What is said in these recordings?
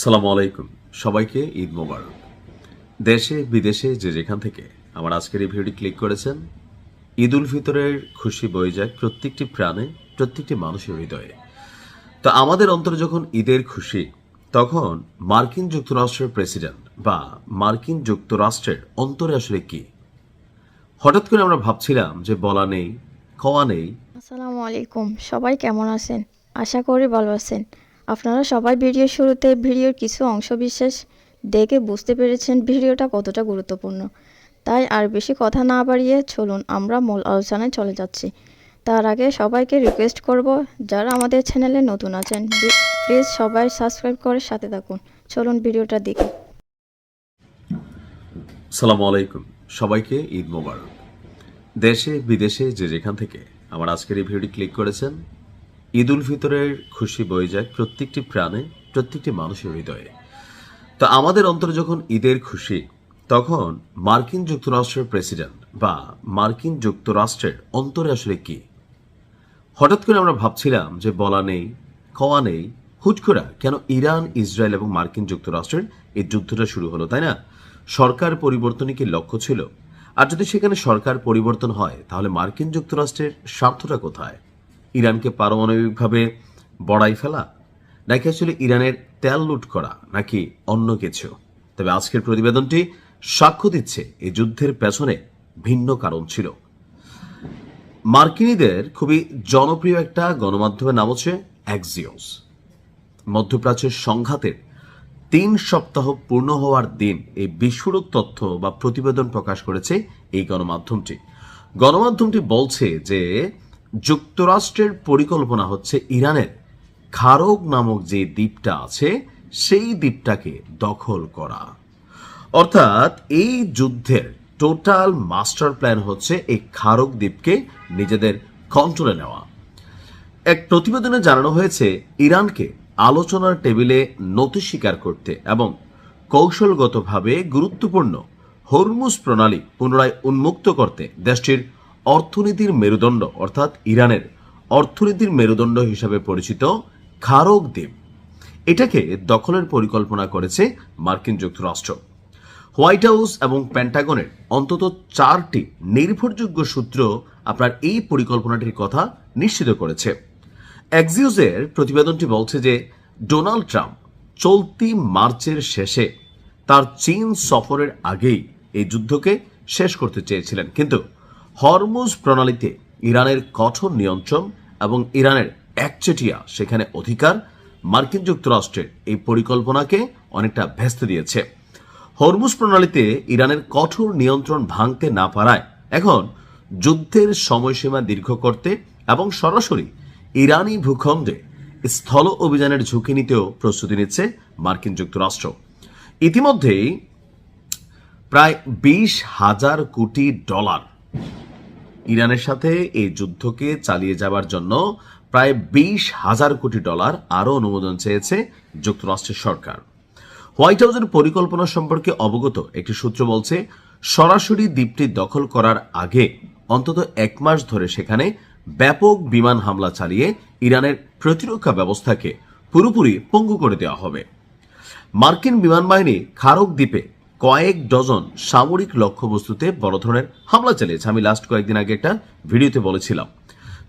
সালামু আলাইকুম, সবাইকে ঈদ মোবারক। দেশে বিদেশে যে যেখান থেকে আমার আজকের এই ভিডিওটি ক্লিক করেছেন, ঈদ উল ফিতরের খুশি বয়ে যায় প্রত্যেকটি প্রাণে, প্রত্যেকটি মানুষের হৃদয়ে। তো আমাদের অন্তরে যখন ঈদের খুশি, তখন মার্কিন যুক্তরাষ্ট্রের প্রেসিডেন্ট বা মার্কিন যুক্তরাষ্ট্রের অন্তরে আসলে কি? হঠাৎ করে আমরা ভাবছিলাম যে বলা নেই, কওয়া নেই। আসসালামু আলাইকুম, সবাই কেমন আছেন? আশা করি ভালো আছেন। আপনারা সবাই ভিডিওর শুরুতে ভিডিওর কিছু অংশ বিশেষ দেখে বুঝতে পেরেছেন ভিডিওটা কতটা গুরুত্বপূর্ণ। তাই আর বেশি কথা না বাড়িয়ে চলুন আমরা মূল আলোচনায় চলে যাচ্ছি। তার আগে সবাইকে রিকোয়েস্ট করব, যারা আমাদের চ্যানেলে নতুন আছেন প্লিজ সবাই সাবস্ক্রাইব করে সাথে থাকুন। চলুন ভিডিওটা দেখি। সালামু আলাইকুম, সবাইকে ঈদ মোবারক। দেশে বিদেশে যে যেখান থেকে আমার আজকের এই ভিডিওটি ক্লিক করেছেন, ঈদ উল ফিতরের খুশি বয়ে যায় প্রত্যেকটি প্রাণে, প্রত্যেকটি মানুষের হৃদয়ে। তো আমাদের অন্তরে যখন ঈদের খুশি, তখন মার্কিন যুক্তরাষ্ট্রের প্রেসিডেন্ট বা মার্কিন যুক্তরাষ্ট্রের অন্তরে আসলে কি? হঠাৎ করে আমরা ভাবছিলাম যে বলা নেই, কওয়া নেই, হুট করে কেন ইরান, ইসরায়েল এবং মার্কিন যুক্তরাষ্ট্রের এই যুদ্ধটা শুরু হলো, তাই না? সরকার পরিবর্তনই কি লক্ষ্য ছিল? আর যদি সেখানে সরকার পরিবর্তন হয়, তাহলে মার্কিন যুক্তরাষ্ট্রের স্বার্থটা কোথায়? ইরানকে পারমাণবিকভাবে বড়াই ফেলা, নাকি আসলে ইরানের তেল লুট করা, নাকি অন্য কিছু? তবে আজকের প্রতিবেদনটি সাক্ষ্য দিচ্ছে এই যুদ্ধের পেছনে ভিন্ন কারণ ছিল। মার্কিনীদের খুবই জনপ্রিয় একটা গণমাধ্যমের নাম হচ্ছে অ্যাক্সিওস। মধ্যপ্রাচ্যের সংঘাতের 3 সপ্তাহ পূর্ণ হওয়ার দিন এই বিস্ফোরক তথ্য বা প্রতিবেদন প্রকাশ করেছে এই গণমাধ্যমটি বলছে যে যুক্তরাষ্ট্রের পরিকল্পনা হচ্ছে ইরানের খারোগ নামক যে দ্বীপটা আছে সেই দ্বীপটাকে দখল করা। অর্থাৎ এই যুদ্ধের টোটাল মাস্টার প্ল্যান হচ্ছে এই খারোগ দ্বীপকে নিজেদের কন্ট্রোলে নেওয়া। এক প্রতিবেদনে জানানো হয়েছে, ইরানকে আলোচনার টেবিলে নতি স্বীকার করতে এবং কৌশলগতভাবে গুরুত্বপূর্ণ হরমুজ প্রণালী পুনরায় উন্মুক্ত করতে দেশটির অর্থনীতির মেরুদণ্ড, অর্থাৎ ইরানের অর্থনীতির মেরুদণ্ড হিসাবে পরিচিত খারোগ দ্বীপ, এটাকে দখলের পরিকল্পনা করেছে মার্কিন যুক্তরাষ্ট্র। হোয়াইট হাউস এবং পেন্টাগনের অন্তত 4টি নির্ভরযোগ্য সূত্র আপনার এই পরিকল্পনাটির কথা নিশ্চিত করেছে। অ্যাক্সিওসের প্রতিবেদনটি বলছে যে ডোনাল্ড ট্রাম্প চলতি মার্চের শেষে তার চীন সফরের আগেই এই যুদ্ধকে শেষ করতে চেয়েছিলেন, কিন্তু হরমুজ প্রণালীতে ইরানের কঠোর নিয়ন্ত্রণ এবং ইরানের একচেটিয়া সেখানে অধিকার মার্কিন যুক্তরাষ্ট্রের এই পরিকল্পনাকে অনেকটা ভেস্তে দিয়েছে। হরমুজ প্রণালীতে ইরানের কঠোর নিয়ন্ত্রণ ভাঙতে না পারায় এখন যুদ্ধের সময়সীমা দীর্ঘ করতে এবং সরাসরি ইরানি ভূখণ্ডে স্থল অভিযানের ঝুঁকি নিতেও প্রস্তুতি নিচ্ছে মার্কিন যুক্তরাষ্ট্র। ইতিমধ্যেই প্রায় 20,000 কোটি ডলার ইরানের সাথে এই যুদ্ধকে চালিয়ে যাবার জন্য প্রায় 20,000 কোটি ডলার আরও অনুমোদন চেয়েছে যুক্তরাষ্ট্রের সরকার। হোয়াইট হাউসের পরিকল্পনা সম্পর্কে অবগত একটি সূত্র বলছে, সরাসরি দ্বীপটি দখল করার আগে অন্তত 1 মাস ধরে সেখানে ব্যাপক বিমান হামলা চালিয়ে ইরানের প্রতিরক্ষা ব্যবস্থাকে পুরোপুরি পঙ্গু করে দেওয়া হবে। মার্কিন বিমান বাহিনী খারোগ দ্বীপে কয়েক ডজন সামরিক লক্ষ্যবস্তুতে বড় ধরনের হামলা চালিয়েছে। আমি লাস্ট কয়েকদিন আগে একটা ভিডিওতে বলেছিলাম।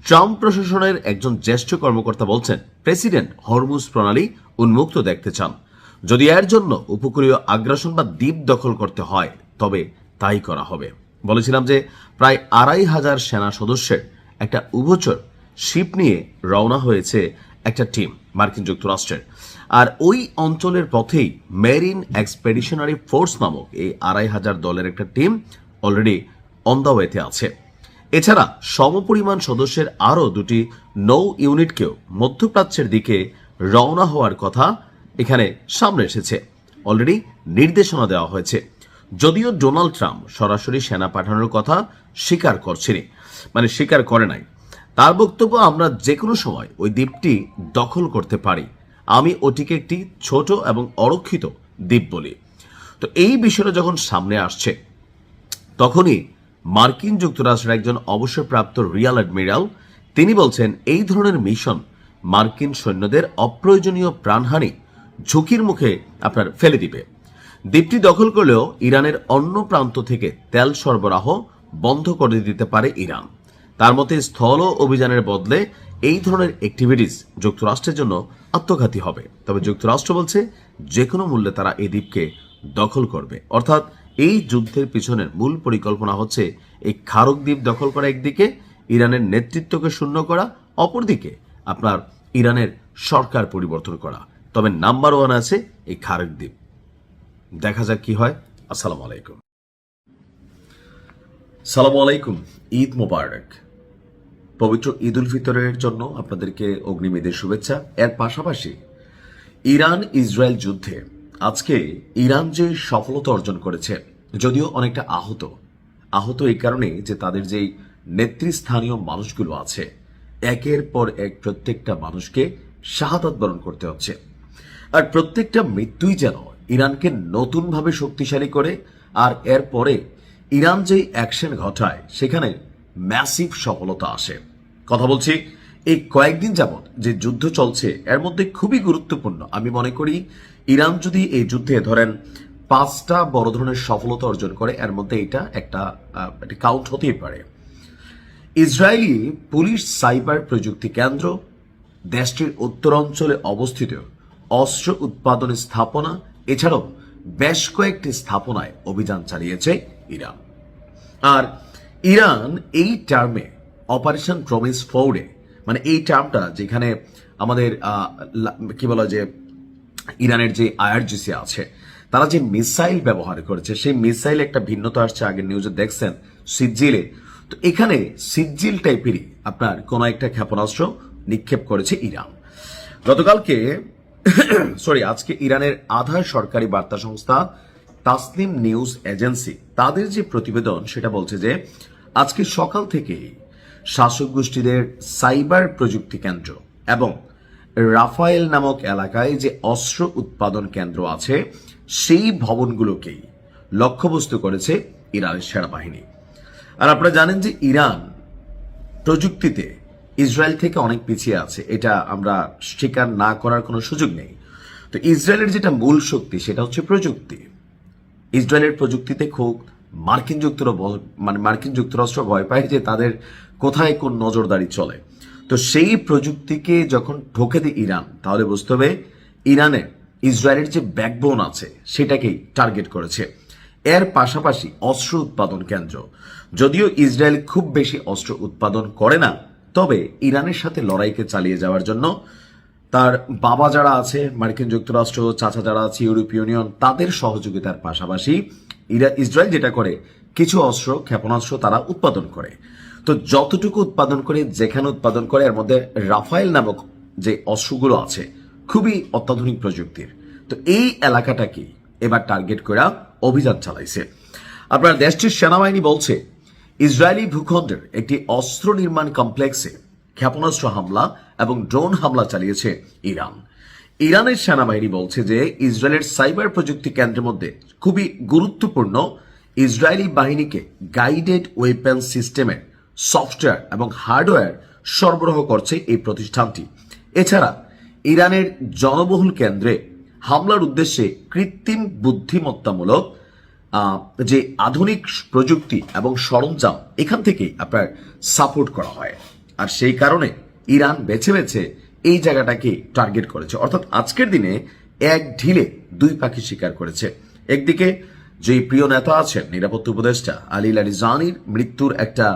ট্রাম্প প্রশাসনের একজন জ্যেষ্ঠ কর্মকর্তা বলছেন, প্রেসিডেন্ট হরমুজ প্রণালী উন্মুক্ত দেখতে চান। যদি এর জন্য উপকূলীয় আগ্রাসন বা দ্বীপ দখল করতে হয়, তবে তাই করা হবে। বলেছিলাম যে প্রায় 2,500 সেনা সদস্যের একটা উভচর শিপ নিয়ে রওনা হয়েছে একটা টিম মার্কিন যুক্তরাষ্ট্রের। আর ওই অঞ্চলের পথেই মেরিন এক্সপেডিশনারি ফোর্স নামক এই 2,500 দলের একটা টিম অলরেডি অন দ্য ওয়েতে আছে। এছাড়া সমপরিমাণ সদস্যের আরও 2টি নৌ ইউনিটকেও মধ্যপ্রাচ্যের দিকে রওনা হওয়ার কথা এখানে সামনে এসেছে। অলরেডি নির্দেশনা দেওয়া হয়েছে। যদিও ডোনাল্ড ট্রাম্প সরাসরি সেনা পাঠানোর কথা স্বীকার করে নাই। তার বক্তব্য, আমরা যে কোনো সময় ওই দ্বীপটি দখল করতে পারি। আমি ওটিকে একটি ছোট এবং অরক্ষিত দ্বীপ বলি। তো এই বিষয়টা যখন সামনে আসছে, তখনই মার্কিন যুক্তরাষ্ট্রের একজন অবসরপ্রাপ্ত রিয়াল অ্যাডমিরাল তিনি বলছেন, এই ধরনের মিশন মার্কিন সৈন্যদের অপ্রয়োজনীয় প্রাণহানি ঝুঁকির মুখে আপনার ফেলে দিবে। দ্বীপটি দখল করলেও ইরানের অন্য প্রান্ত থেকে তেল সরবরাহ বন্ধ করে দিতে পারে ইরান। তার মতে স্থল অভিযানের বদলে এই ধরনের অ্যাক্টিভিটিস যুক্তরাষ্ট্রের জন্য আত্মঘাতী হবে। তবে যুক্তরাষ্ট্র বলছে যে কোনো মূল্যে তারা এই দ্বীপকে দখল করবে। অর্থাৎ এই যুদ্ধের পিছনের মূল পরিকল্পনা হচ্ছে এই খারক দ্বীপ দখল করা একদিকে, ইরানের নেতৃত্বকে শূন্য করা অপরদিকে, আপনার ইরানের সরকার পরিবর্তন করা। তবে নাম্বার 1 আছে এই খারক দ্বীপ। দেখা যাক কি হয়। আসসালামু আলাইকুম। সালামু আলাইকুম। ঈদ মোবারক। পবিত্র ঈদ উল ফিতরের জন্য আপনাদেরকে অগ্রিম ঈদের শুভেচ্ছা। এর পাশাপাশি ইরান ইসরায়েল যুদ্ধে আজকে ইরান যে সফলতা অর্জন করেছে, যদিও অনেকটা আহত এই কারণে যে তাদের যেই নেতৃস্থানীয় মানুষগুলো আছে একের পর এক প্রত্যেকটা মানুষকে শাহাদাত বরণ করতে হচ্ছে। আর প্রত্যেকটা মৃত্যুই যেন ইরানকে নতুনভাবে শক্তিশালী করে। আর এরপরে ইরান যেই অ্যাকশন ঘটায় সেখানে ম্যাসিভ সফলতা আসে। কথা বলছি এই কয়েকদিন যাবৎ যে যুদ্ধ চলছে এর মধ্যে খুবই গুরুত্বপূর্ণ আমি মনে করি, ইরান যদি এই যুদ্ধে ধরেন 5টা বড় ধরনের সফলতা অর্জন করে এর মধ্যে এটা একটা কাউন্ট হতেই পারে। ইসরায়েলি পুলিশ সাইবার প্রযুক্তি কেন্দ্র, দেশটির উত্তরাঞ্চলে অবস্থিত অস্ত্র উৎপাদন স্থাপনা, এছাড়াও বেশ কয়েকটি স্থাপনায় অভিযান চালিয়েছে ইরান। আর ইরান এই টার্মে অপারেশন প্রমিস ফোর্ডে, মানে এই টার্মটা যেখানে আমাদের কি বলা যে ইরানের যে আইআরজিসি আছে তারা যে মিসাইল ব্যবহার করেছে সেই মিসাইল একটা ভিন্নতা আসছে। আগের নিউজে দেখছেন সিজিলে, তো এখানে সিজিল টাইপেরই আপনার কোন একটা ক্ষেপণাস্ত্র নিক্ষেপ করেছে ইরান। গতকালকে আজকে ইরানের আধা সরকারি বার্তা সংস্থা তাসনিম নিউজ এজেন্সি তাদের যে প্রতিবেদন সেটা বলছে যে আজকে সকাল থেকে শাসক গোষ্ঠীদের সাইবার প্রযুক্তি কেন্দ্র এবং রাফায়েল নামক এলাকায় যে অস্ত্র উৎপাদন কেন্দ্র আছে সেই ভবনগুলোকেই লক্ষ্যবস্তু করেছে ইরানের সেনাবাহিনী। আর আপনারা জানেন যে ইরান প্রযুক্তিতে ইসরায়েল থেকে অনেক পিছিয়ে আছে, এটা আমরা স্বীকার না করার কোনো সুযোগ নেই। তো ইসরায়েলের যেটা মূল শক্তি সেটা হচ্ছে প্রযুক্তি। ইসরায়েলের প্রযুক্তিতে খুব মার্কিন যুক্তরাষ্ট্র ভয় পায় যে তাদের কোথায় কোন নজরদারি চলে। তো সেই প্রযুক্তিকে যখন ঠকে দেয় ইরান, তাহলে বুঝতে হবে ইরানে ইসরায়েলের যে ব্যাকবোন আছে সেটাকেই টার্গেট করেছে। এর পাশাপাশি অস্ত্র উৎপাদন কেন্দ্র, যদিও ইসরায়েল খুব বেশি অস্ত্র উৎপাদন করে না, তবে ইরানের সাথে লড়াইকে চালিয়ে যাওয়ার জন্য তার বাবা যারা আছে মার্কিন যুক্তরাষ্ট্র, চাচা যারা আছে ইউরোপীয় ইউনিয়ন, তাদের সহযোগিতার পাশাপাশি ইসরায়েল যেটা করে কিছু অস্ত্র ক্ষেপণাস্ত্র তারা উৎপাদন করে। তো যতটুকু উৎপাদন করে, যেখানে উৎপাদন করে, এর মধ্যে রাফায়েল নামক যে অস্ত্রগুলো আছে খুবই অত্যাধুনিক প্রযুক্তির। তো এই এলাকাটাকে এবার টার্গেট করে অভিযান চালাইছে। আপনার দেশটির সেনাবাহিনী বলছে ইসরায়েলি ভূখণ্ডের একটি অস্ত্র নির্মাণ কমপ্লেক্সে ক্ষেপণাস্ত্র হামলা এবং ড্রোন হামলা চালিয়েছে ইরান। ইরানের সেনাবাহিনী বলছে যে ইসরায়েলের সাইবার প্রযুক্তি কেন্দ্রের মধ্যে খুবই গুরুত্বপূর্ণ ইসরায়েলি বাহিনীকে গাইডেড ওয়েপন সিস্টেমের সফটওয়্যার এবং হার্ডওয়্যার সরবরাহ করছে এই প্রতিষ্ঠানটি। এছাড়া ইরানের জনবহুল কেন্দ্রে হামলার উদ্দেশ্যে কৃত্রিম বুদ্ধিমত্তামূলক যে আধুনিক প্রযুক্তি এবং সরঞ্জাম এখান থেকেই আপনার সাপোর্ট করা হয়। আর সেই কারণে ইরান বেছে বেছে এই জায়গাটাকে টার্গেট করেছে। অর্থাৎ আজকের দিনে এক ঢিলে দুই পাখি শিকার করেছে। একদিকে যে প্রিয় নেতা আছেন নিরাপত্তা উপদেষ্টা আলী লারিজানির মৃত্যুর একটা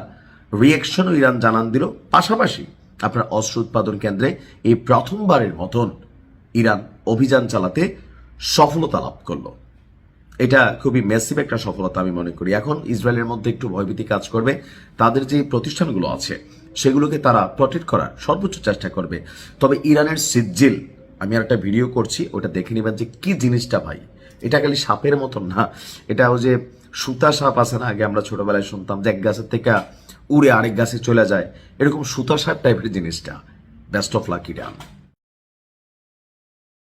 রিয়াকশনও ইরান জানান দিল, পাশাপাশি আপনার অস্ত্র উৎপাদন কেন্দ্রে এই প্রথমবারের মতন ইরান অভিযান চালাতে সফলতা লাভ করলো। এটা খুবই ম্যাসিভ একটা সফলতা আমি মনে করি। এখন ইসরায়েলের মধ্যে একটু ভয়ভীতি কাজ করবে, তাদের যে প্রতিষ্ঠানগুলো আছে সেগুলোকে তারা প্রটেক্ট করার সর্বোচ্চ চেষ্টা করবে। তবে ইরানের সিজিল আমি আর একটা ভিডিও করছি, ওটা দেখে নেবেন যে কি জিনিসটা ভাই। এটা খালি সাপের মতন না, এটা ওই যে সুতা সাপ আছে না, আগে আমরা ছোটবেলায় শুনতাম যে এক গাছের থেকে উড়ে আরেক গাছে চলে যায়, এরকম সুতা সাপ টাইপের জিনিসটা। Best of luck Iran.